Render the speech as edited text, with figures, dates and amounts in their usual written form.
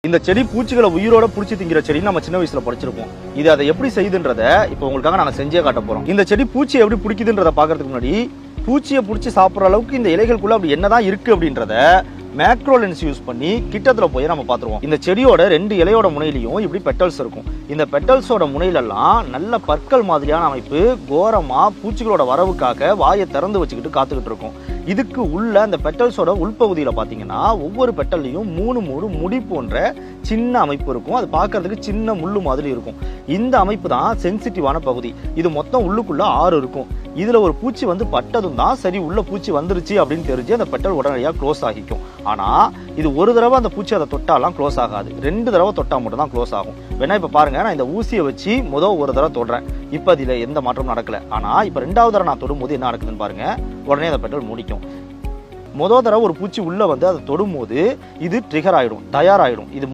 இந்த செடி பூச்சிகளை உயிரோட புடிச்சு திங்கிற செடி நம்ம சின்ன வயசுல படிச்சிருப்போம். இது அதை எப்படி செய்யுதுன்றத இப்போ உங்களுக்காக நாங்க செஞ்சே காட்ட போறோம். இந்த செடி பூச்சியை எப்படி பிடிக்குதுன்றத பாக்குறதுக்கு முன்னாடி பூச்சியை பிடிச்சி சாப்பிட்ற அளவுக்கு இந்த இலைகளுக்குள்ள அப்படி என்னதான் இருக்கு அப்படின்றத மேக்ரோ லென்ஸ் யூஸ் பண்ணி கிட்டத்துல போய் நம்ம பார்த்துருவோம். இந்த செடியோட 2 இலையோட முனையிலையும் இப்படி பெட்டல்ஸ் இருக்கும். இந்த பெட்டல்ஸோட முனையிலெல்லாம் நல்ல பற்கள் மாதிரியான அமைப்பு கோரமா பூச்சிகளோட வரவுக்காக வாயை திறந்து வச்சுக்கிட்டு காத்துக்கிட்டு இருக்கும். இதுக்கு உள்ள அந்த பெட்டல்ஸோட உள்பகுதியில பாத்தீங்கன்னா ஒவ்வொரு பெட்டல்லையும் 3 முடி போன்ற சின்ன அமைப்பு இருக்கும். அது பார்க்கறதுக்கு சின்ன முள்ளு மாதிரி இருக்கும். இந்த அமைப்பு தான் சென்சிட்டிவான பகுதி. இது மொத்தம் உள்ளுக்குள்ள 6 இருக்கும். இதுல ஒரு பூச்சி வந்து பட்டதும் தான் சரி உள்ள பூச்சி வந்துருச்சு அப்படின்னு தெரிஞ்சு அந்த பெட்டல் உடனடியாக க்ளோஸ் ஆகிக்கும். ஆனா இது ஒரு தடவை அந்த பூச்சி அதை தொட்டாலாம் க்ளோஸ் ஆகாது. 2 தடவை தொட்டா மட்டும் தான் க்ளோஸ் ஆகும். வேணா இப்ப பாருங்க, நான் இந்த ஊசியை வச்சு ஒரு தடவை தொடுறேன். இப்ப இதுல எந்த மாற்றமும் நடக்கல. ஆனா இப்ப 2வது தடவை நான் தொடும்போது என்ன நடக்குதுன்னு பாருங்க. உடனே அந்த பெட்டல் முடிக்கும். தடவை ஒரு பூச்சி உள்ள வந்து அதை தொடும்போது இது ட்ரிகர் ஆயிடும், தயாராயிடும். இது